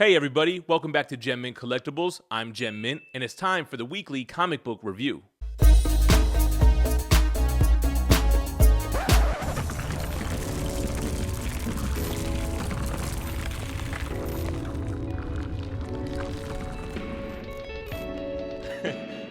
Hey everybody, welcome back to GemMint Collectibles. I'm GemMint, and it's time for the weekly comic book review.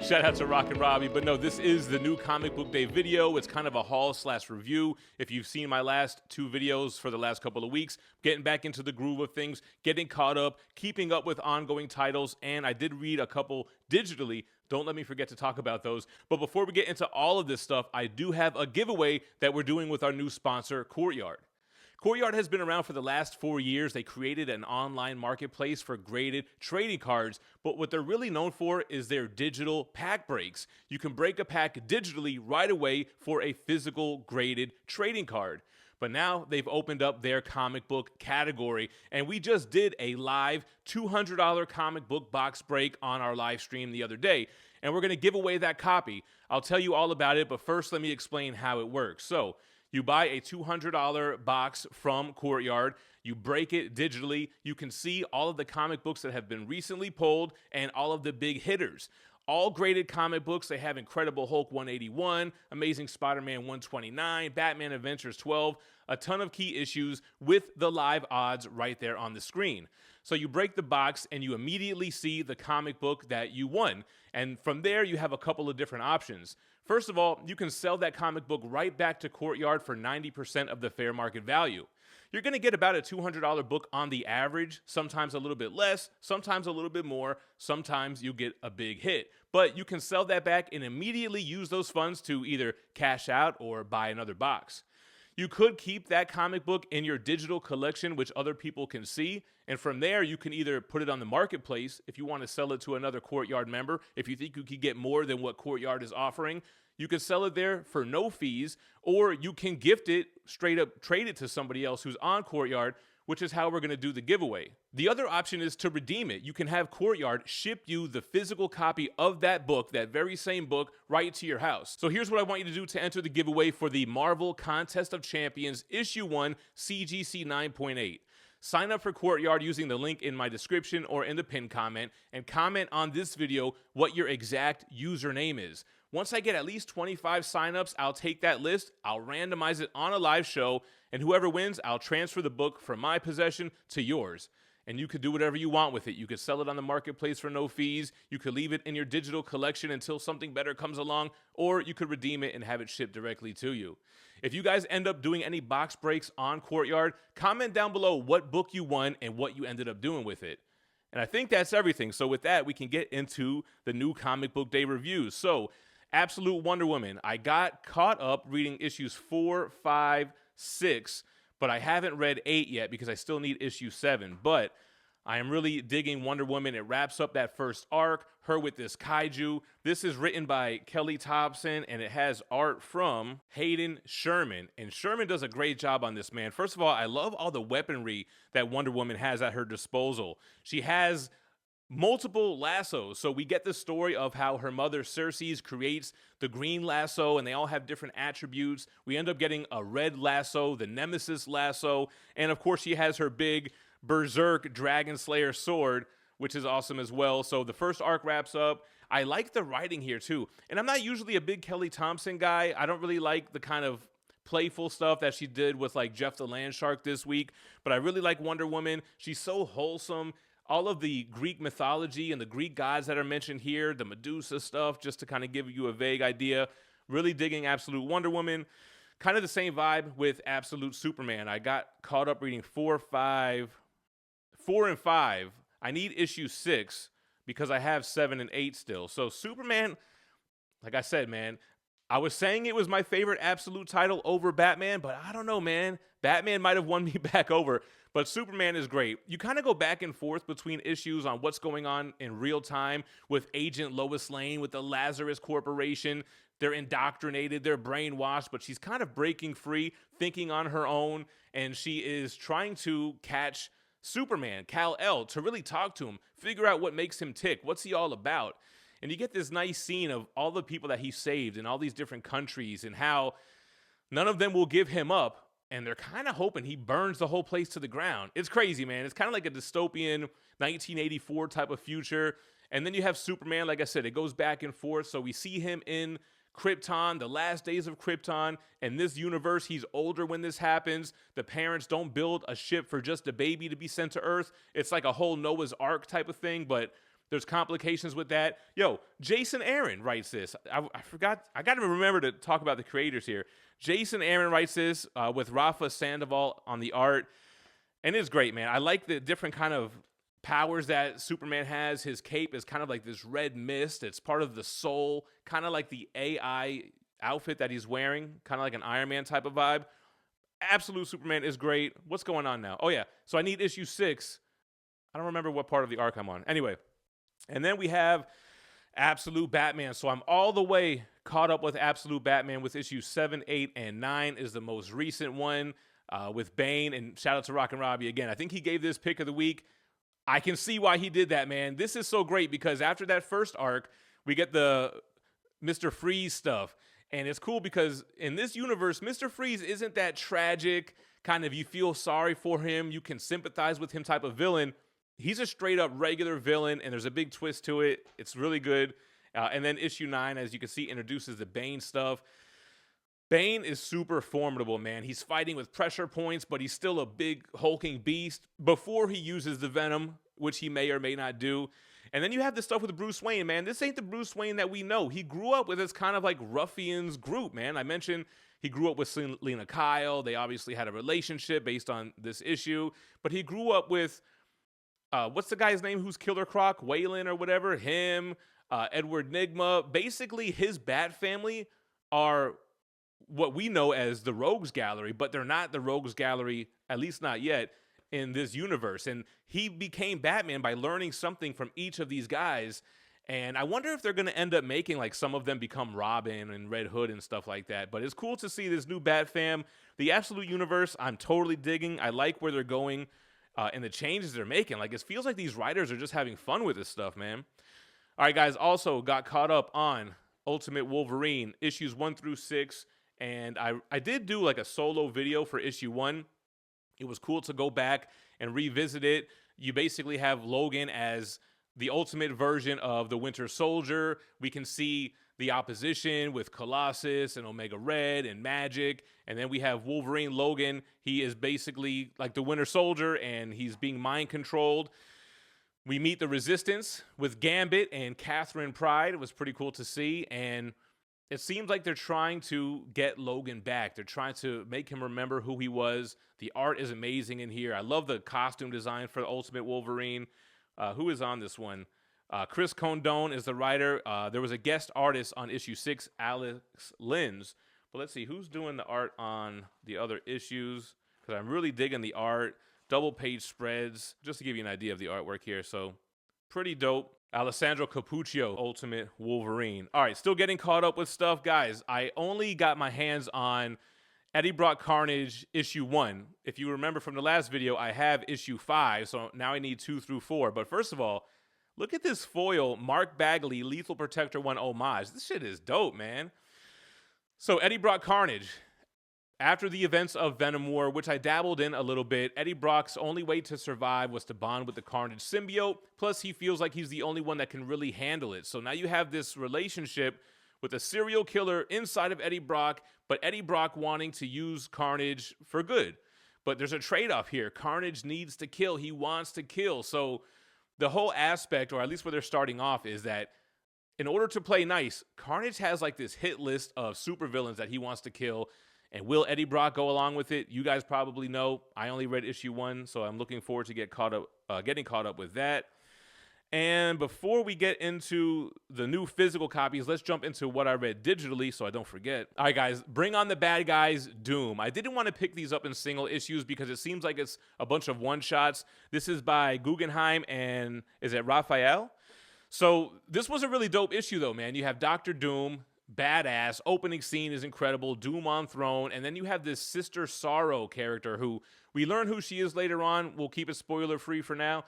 Shout out to Rock and Robbie, but no, this is the new comic book day video. It's kind of a haul/review. If you've seen my last two videos for the last couple of weeks, getting back into the groove of things, getting caught up, keeping up with ongoing titles, and I did read a couple digitally. Don't let me forget to talk about those. But before we get into all of this stuff, I do have a giveaway that we're doing with our new sponsor, Courtyard. Courtyard has been around for the last 4 years. They created an online marketplace for graded trading cards, but what they're really known for is their digital pack breaks. You can break a pack digitally right away for a physical graded trading card. But now they've opened up their comic book category, and we just did a live $200 comic book box break on our live stream the other day, and we're going to give away that copy. I'll tell you all about it, but first let me explain how it works. So, you buy a $200 box from Courtyard, you break it digitally, you can see all of the comic books that have been recently pulled and all of the big hitters. All graded comic books. They have Incredible Hulk 181, Amazing Spider-Man 129, Batman Adventures 12, a ton of key issues with the live odds right there on the screen. So you break the box and you immediately see the comic book that you won. And from there, you have a couple of different options. First of all, you can sell that comic book right back to Courtyard for 90% of the fair market value. You're going to get about a $200 book on the average, sometimes a little bit less, sometimes a little bit more, sometimes you get a big hit. But you can sell that back and immediately use those funds to either cash out or buy another box. You could keep that comic book in your digital collection, which other people can see, and from there you can either put it on the marketplace if you want to sell it to another Courtyard member. If you think you could get more than what Courtyard is offering, you can sell it there for no fees, or you can gift it, straight up trade it to somebody else who's on Courtyard, which is how we're going to do the giveaway. The other option is to redeem it. You can have Courtyard ship you the physical copy of that book, that very same book, right to your house. So here's what I want you to do to enter the giveaway for the Marvel Contest of Champions Issue 1 CGC 9.8. Sign up for Courtyard using the link in my description or in the pinned comment, and comment on this video what your exact username is. Once I get at least 25 signups, I'll take that list, I'll randomize it on a live show, and whoever wins, I'll transfer the book from my possession to yours. And you could do whatever you want with it. You could sell it on the marketplace for no fees, you could leave it in your digital collection until something better comes along, or you could redeem it and have it shipped directly to you. If you guys end up doing any box breaks on Courtyard, comment down below what book you won and what you ended up doing with it. And I think that's everything. So with that, we can get into the new comic book day reviews. So, Absolute Wonder Woman. I got caught up reading issues 4, 5, 6, but I haven't read 8 yet because I still need issue 7. But I am really digging Wonder Woman. It wraps up that first arc, her with this kaiju. This is written by Kelly Thompson, and it has art from Hayden Sherman. And Sherman does a great job on this, man. First of all, I love all the weaponry that Wonder Woman has at her disposal. She has multiple lassos. So we get the story of how her mother Cersei creates the green lasso, and they all have different attributes. We end up getting a red lasso, the Nemesis lasso, and of course she has her big Berserk Dragon Slayer sword, which is awesome as well. So the first arc wraps up. I like the writing here too. And I'm not usually a big Kelly Thompson guy. I don't really like the kind of playful stuff that she did with like Jeff the Landshark this week, but I really like Wonder Woman. She's so wholesome. All of the Greek mythology and the Greek gods that are mentioned here, the Medusa stuff, just to kind of give you a vague idea. Really digging Absolute Wonder Woman. Kind of the same vibe with Absolute Superman. I got caught up reading 4 and 5. I need issue 6 because I have 7 and 8 still. So Superman, like I said, man, I was saying it was my favorite Absolute title over Batman, but I don't know, man. Batman might have won me back over. But Superman is great. You kind of go back and forth between issues on what's going on in real time with Agent Lois Lane, with the Lazarus Corporation. They're indoctrinated, they're brainwashed, but she's kind of breaking free, thinking on her own, and she is trying to catch Superman, Kal-El, to really talk to him, figure out what makes him tick, what's he all about. And you get this nice scene of all the people that he saved in all these different countries and how none of them will give him up and they're kind of hoping he burns the whole place to the ground. It's crazy, man. It's kind of like a dystopian 1984 type of future. And then you have Superman, like I said, it goes back and forth. So we see him in Krypton, the last days of Krypton. In this universe, he's older when this happens. The parents don't build a ship for just a baby to be sent to Earth. It's like a whole Noah's Ark type of thing, but there's complications with that. Yo, Jason Aaron writes this. I forgot. I got to remember to talk about the creators here. Jason Aaron writes this with Rafa Sandoval on the art. And it's great, man. I like the different kind of powers that Superman has. His cape is kind of like this red mist. It's part of the soul, kind of like the AI outfit that he's wearing, kind of like an Iron Man type of vibe. Absolute Superman is great. What's going on now? Oh, yeah. So I need issue 6. I don't remember what part of the arc I'm on. Anyway, and then we have Absolute Batman. So I'm all the way caught up with Absolute Batman with issues 7, 8, and 9 is the most recent one with Bane. And shout out to Rockin' Robbie again. I think he gave this pick of the week. I can see why he did that, man. This is so great because after that first arc, we get the Mr. Freeze stuff. And it's cool because in this universe, Mr. Freeze isn't that tragic, kind of you feel sorry for him, you can sympathize with him type of villain. He's a straight up regular villain, and there's a big twist to it. It's really good. And then issue 9, as you can see, introduces the Bane stuff. Bane is super formidable, man. He's fighting with pressure points, but he's still a big hulking beast before he uses the Venom, which he may or may not do. And then you have this stuff with Bruce Wayne, man. This ain't the Bruce Wayne that we know. He grew up with this kind of like ruffians group, man. I mentioned he grew up with Selena Kyle. They obviously had a relationship based on this issue. But he grew up with, what's the guy's name who's Killer Croc? Waylon or whatever? Him, Edward Nygma. Basically, his Bat family are what we know as the Rogues Gallery, but they're not the Rogues Gallery, at least not yet, in this universe. And he became Batman by learning something from each of these guys. And I wonder if they're going to end up making like some of them become Robin and Red Hood and stuff like that. But it's cool to see this new Bat fam. The Absolute Universe, I'm totally digging. I like where they're going and the changes they're making. Like, it feels like these writers are just having fun with this stuff, man. All right, guys, also got caught up on Ultimate Wolverine, issues 1 through 6. And I did do like a solo video for issue 1. It was cool to go back and revisit it. You basically have Logan as the ultimate version of the Winter Soldier. We can see the opposition with Colossus and Omega Red and Magic. And then we have Wolverine Logan. He is basically like the Winter Soldier, and he's being mind controlled. We meet the Resistance with Gambit and Catherine Pryde. It was pretty cool to see. And it seems like they're trying to get Logan back. They're trying to make him remember who he was. The art is amazing in here. I love the costume design for the Ultimate Wolverine. Who is on this one? Chris Condon is the writer. There was a guest artist on issue 6, Alex Lins. But let's see, who's doing the art on the other issues? Because I'm really digging the art. Double page spreads, just to give you an idea of the artwork here. So pretty dope. Alessandro Capuccio, Ultimate Wolverine. All right, still getting caught up with stuff. Guys, I only got my hands on Eddie Brock Carnage issue 1. If you remember from the last video, I have issue 5, so now I need 2 through 4. But first of all, look at this foil Mark Bagley Lethal Protector 1 homage. This shit is dope, man. So Eddie Brock Carnage. After the events of Venom War, which I dabbled in a little bit, Eddie Brock's only way to survive was to bond with the Carnage symbiote. Plus, he feels like he's the only one that can really handle it. So now you have this relationship with a serial killer inside of Eddie Brock, but Eddie Brock wanting to use Carnage for good. But there's a trade-off here. Carnage needs to kill. He wants to kill. So the whole aspect, or at least where they're starting off, is that in order to play nice, Carnage has like this hit list of supervillains that he wants to kill. And will Eddie Brock go along with it? You guys probably know. I only read issue 1, so I'm looking forward to getting caught up with that. And before we get into the new physical copies, let's jump into what I read digitally so I don't forget. All right, guys, Bring on the Bad Guys, Doom. I didn't want to pick these up in single issues because it seems like it's a bunch of one-shots. This is by Guggenheim and is it Raphael? So this was a really dope issue, though, man. You have Dr. Doom. Badass. Opening scene is incredible. Doom on throne. And then you have this Sister Sorrow character who we learn who she is later on. We'll keep it spoiler free for now.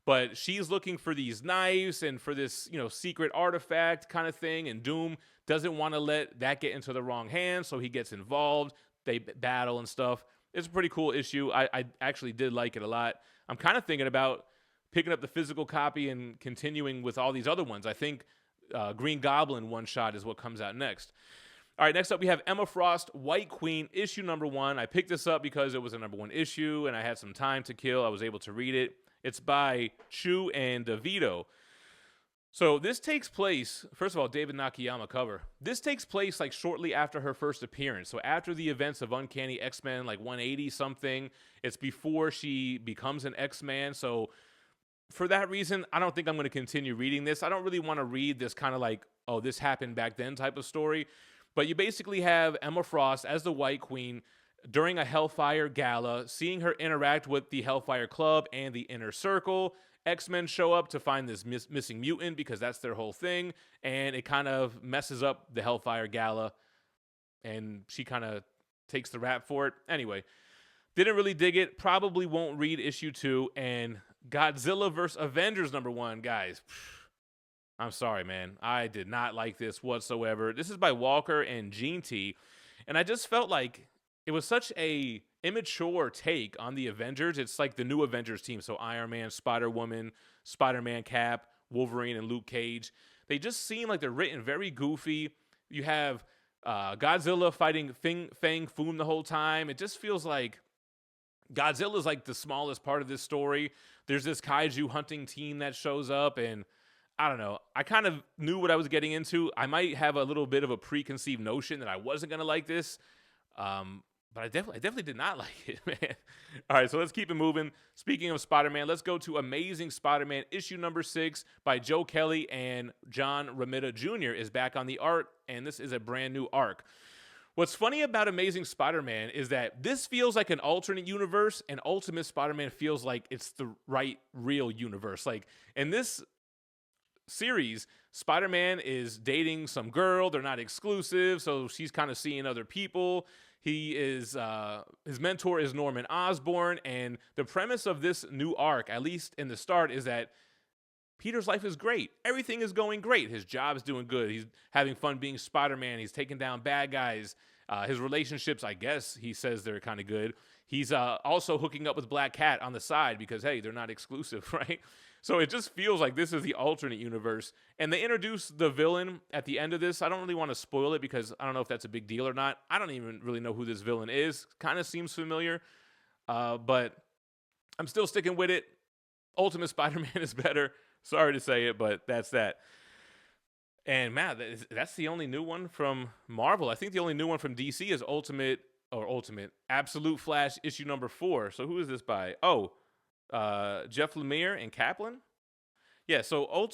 But she's looking for these knives and for this, secret artifact kind of thing. And Doom doesn't want to let that get into the wrong hands. So he gets involved. They battle and stuff. It's a pretty cool issue. I actually did like it a lot. I'm kind of thinking about picking up the physical copy and continuing with all these other ones. I think Green Goblin one shot is what comes out next. All right, next up we have Emma Frost, White Queen, issue number 1. I picked this up because it was a number 1 issue and I had some time to kill. I was able to read it. It's by Chu and DeVito. So this takes place, first of all, David Nakayama cover. This takes place like shortly after her first appearance. So after the events of Uncanny X-Men, like 180 something, it's before she becomes an X-Man. So for that reason, I don't think I'm going to continue reading this. I don't really want to read this kind of like, oh, this happened back then type of story. But you basically have Emma Frost as the White Queen during a Hellfire gala, seeing her interact with the Hellfire Club and the Inner Circle. X-Men show up to find this missing mutant because that's their whole thing, and it kind of messes up the Hellfire gala, and she kind of takes the rap for it. Anyway, didn't really dig it. Probably won't read issue 2, and Godzilla vs. Avengers number 1, guys. I'm sorry, man. I did not like this whatsoever. This is by Walker and Gene T. And I just felt like it was such a immature take on the Avengers. It's like the new Avengers team. So Iron Man, Spider-Woman, Spider-Man, Cap, Wolverine, and Luke Cage. They just seem like they're written very goofy. You have Godzilla fighting Fang Foom the whole time. It just feels like Godzilla is like the smallest part of this story. There's this kaiju hunting team that shows up, and I don't know. I kind of knew what I was getting into. I might have a little bit of a preconceived notion that I wasn't going to like this. But I definitely did not like it, man. All right, so let's keep it moving. Speaking of Spider-Man, let's go to Amazing Spider-Man issue number 6 by Joe Kelly, and John Romita Jr. is back on the art, and this is a brand new arc. What's funny about Amazing Spider-Man is that this feels like an alternate universe, and Ultimate Spider-Man feels like it's the real universe. Like, in this series, Spider-Man is dating some girl. They're not exclusive, so she's kind of seeing other people. He is his mentor is Norman Osborn, and the premise of this new arc, at least in the start, is that Peter's life is great. Everything is going great. His job is doing good. He's having fun being Spider-Man. He's taking down bad guys. His relationships, I guess, he says they're kind of good. He's also hooking up with Black Cat on the side because, hey, they're not exclusive, right? So it just feels like this is the alternate universe. And they introduce the villain at the end of this. I don't really want to spoil it because I don't know if that's a big deal or not. I don't even really know who this villain is. Kind of seems familiar. But I'm still sticking with it. Ultimate Spider-Man is better. Sorry to say it, but that's that. And man, that's the only new one from Marvel. I think the only new one from DC is Absolute Flash issue number 4. So who is this by? Oh, Jeff Lemire and Kaplan. Yeah, so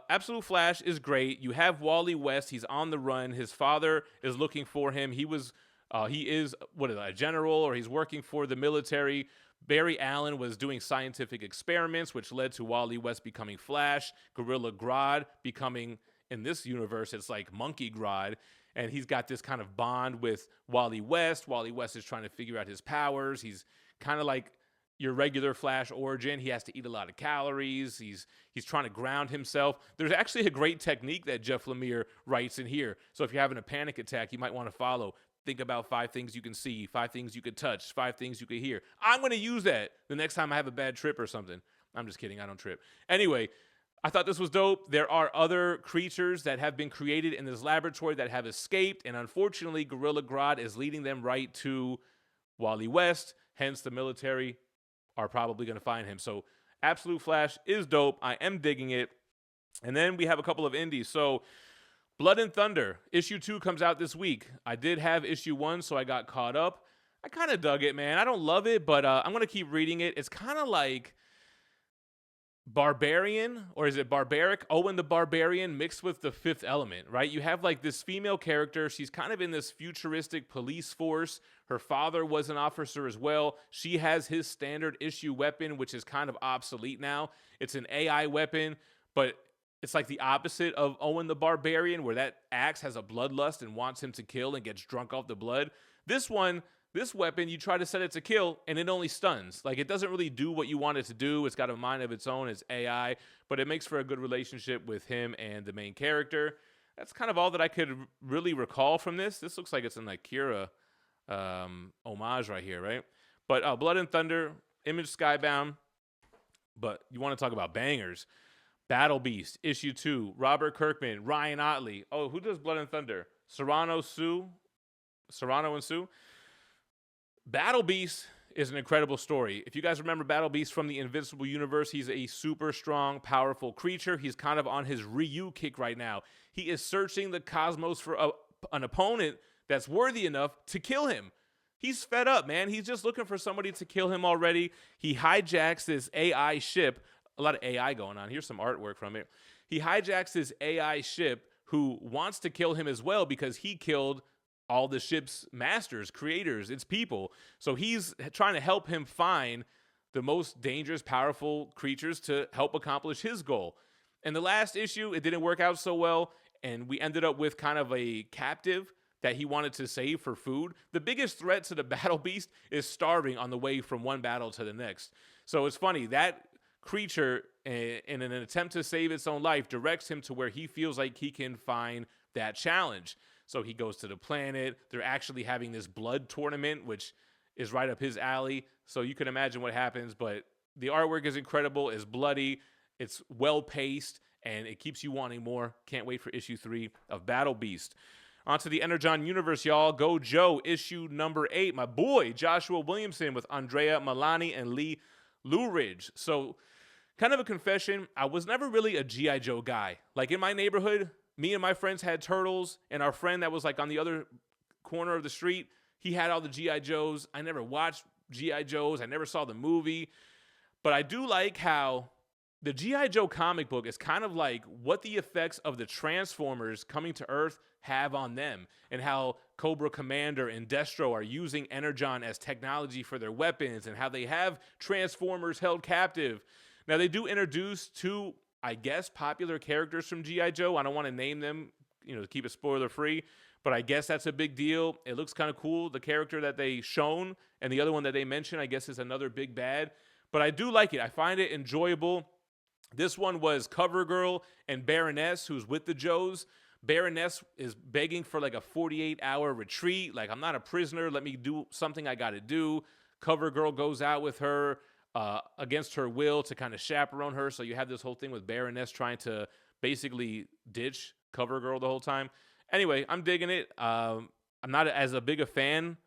Absolute Flash is great. You have Wally West. He's on the run. His father is looking for him. He is a general, or he's working for the military. Barry Allen was doing scientific experiments, which led to Wally West becoming Flash. Gorilla Grodd becoming, in this universe, it's like Monkey Grodd. And he's got this kind of bond with Wally West. Wally West is trying to figure out his powers. He's kind of like your regular Flash origin. He has to eat a lot of calories. He's trying to ground himself. There's actually a great technique that Jeff Lemire writes in here. So if you're having a panic attack, you might want to follow. Think about 5 things you can see, 5 things you could touch, 5 things you could hear. I'm going to use that the next time I have a bad trip or something. I'm just kidding. I don't trip. Anyway, I thought this was dope. There are other creatures that have been created in this laboratory that have escaped, and unfortunately, Gorilla Grodd is leading them right to Wally West. Hence, the military are probably going to find him. So Absolute Flash is dope. I am digging it. And then we have a couple of indies. So Blood and Thunder, issue 2 comes out this week. I did have issue 1, so I got caught up. I kind of dug it, man. I don't love it, but I'm going to keep reading it. It's kind of like Barbarian, or is it Barbaric? Owen the Barbarian mixed with the Fifth Element, right? You have like this female character. She's kind of in this futuristic police force. Her father was an officer as well. She has his standard issue weapon, which is kind of obsolete now. It's an AI weapon, but it's like the opposite of Owen the Barbarian, where that axe has a bloodlust and wants him to kill and gets drunk off the blood. This weapon, you try to set it to kill, and it only stuns. Like, it doesn't really do what you want it to do. It's got a mind of its own. It's AI, but it makes for a good relationship with him and the main character. That's kind of all that I could really recall from this. This looks like it's an Akira homage right here, right? But Blood and Thunder, Image Skybound. But you want to talk about bangers. Battle Beast, issue 2. Robert Kirkman, Ryan Otley. Oh, who does Blood and Thunder? Serrano and Sue. Battle Beast is an incredible story. If you guys remember Battle Beast from the Invincible universe, he's a super strong, powerful creature. He's kind of on his Ryu kick right now. He is searching the cosmos for an opponent that's worthy enough to kill him. He's fed up, man. He's just looking for somebody to kill him already. He hijacks this AI ship. A lot of AI going on. Here's some artwork from it. He hijacks this AI ship who wants to kill him as well because he killed all the ship's masters, creators, its people. So he's trying to help him find the most dangerous, powerful creatures to help accomplish his goal. In the last issue, it didn't work out so well, and we ended up with kind of a captive that he wanted to save for food. The biggest threat to the Battle Beast is starving on the way from one battle to the next. So it's funny, that creature, in an attempt to save its own life, directs him to where he feels like he can find that challenge. So he goes to the planet. They're actually having this blood tournament, which is right up his alley. So you can imagine what happens. But the artwork is incredible. It's bloody. It's well-paced. And it keeps you wanting more. Can't wait for issue 3 of Battle Beast. Onto the Energon universe, y'all. Go Joe, issue number 8. My boy, Joshua Williamson with Andrea Milani and Lee Luridge. So kind of a confession, I was never really a G.I. Joe guy. Like in my neighborhood, me and my friends had turtles, and our friend that was like on the other corner of the street, he had all the G.I. Joes. I never watched G.I. Joes. I never saw the movie. But I do like how the G.I. Joe comic book is kind of like what the effects of the Transformers coming to Earth have on them, and how Cobra Commander and Destro are using Energon as technology for their weapons, and how they have Transformers held captive. Now, they do introduce 2, I guess, popular characters from G.I. Joe. I don't want to name them, to keep it spoiler-free, but I guess that's a big deal. It looks kind of cool. The character that they shown and the other one that they mentioned, I guess, is another big bad. But I do like it. I find it enjoyable. This one was CoverGirl and Baroness, who's with the Joes. Baroness is begging for like a 48-hour retreat. Like, I'm not a prisoner. Let me do something I got to do. CoverGirl goes out with her against her will to kind of chaperone her. So you have this whole thing with Baroness trying to basically ditch CoverGirl the whole time. Anyway, I'm digging it. I'm not as a big a fan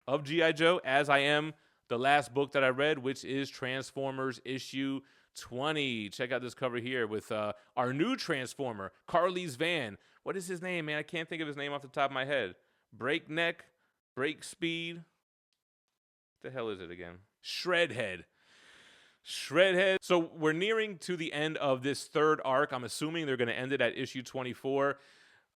of G.I. Joe as I am the last book that I read, which is Transformers issue 20. Check out this cover here with our new Transformer, Carly's Van. What is his name, man? I can't think of his name off the top of my head. Breakneck, Break Speed. What the hell is it again? Shredhead. So we're nearing to the end of this 3rd arc. I'm assuming they're going to end it at issue 24.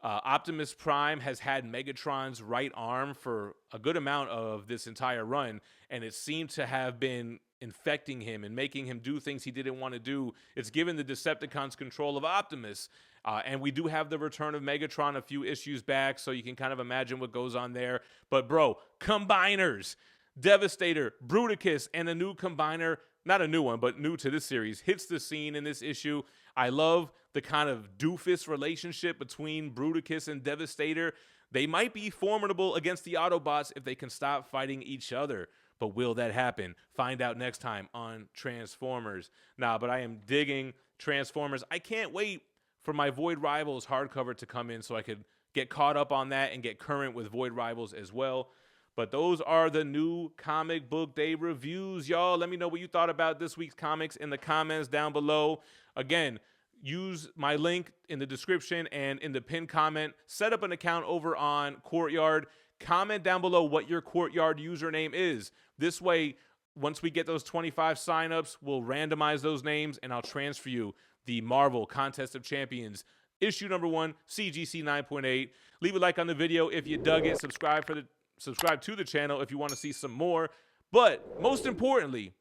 Optimus Prime has had Megatron's right arm for a good amount of this entire run, and it seemed to have been infecting him and making him do things he didn't want to do. It's given the Decepticons control of Optimus, and we do have the return of Megatron a few issues back, so you can kind of imagine what goes on there. But bro, combiners, Devastator, Bruticus, and a new combiner, not a new one, but new to this series, hits the scene in this issue. I love the kind of doofus relationship between Bruticus and Devastator. They might be formidable against the Autobots if they can stop fighting each other. But will that happen? Find out next time on Transformers. But I am digging Transformers. I can't wait for my Void Rivals hardcover to come in so I could get caught up on that and get current with Void Rivals as well. But those are the new comic book day reviews, y'all. Let me know what you thought about this week's comics in the comments down below. Again, use my link in the description and in the pinned comment. Set up an account over on Courtyard. Comment down below what your Courtyard username is. This way, once we get those 25 signups, we'll randomize those names and I'll transfer you the Marvel Contest of Champions issue number 1, CGC 9.8. Leave a like on the video if you dug it. Subscribe to the channel if you want to see some more. But most importantly,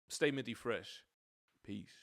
stay minty fresh. Peace.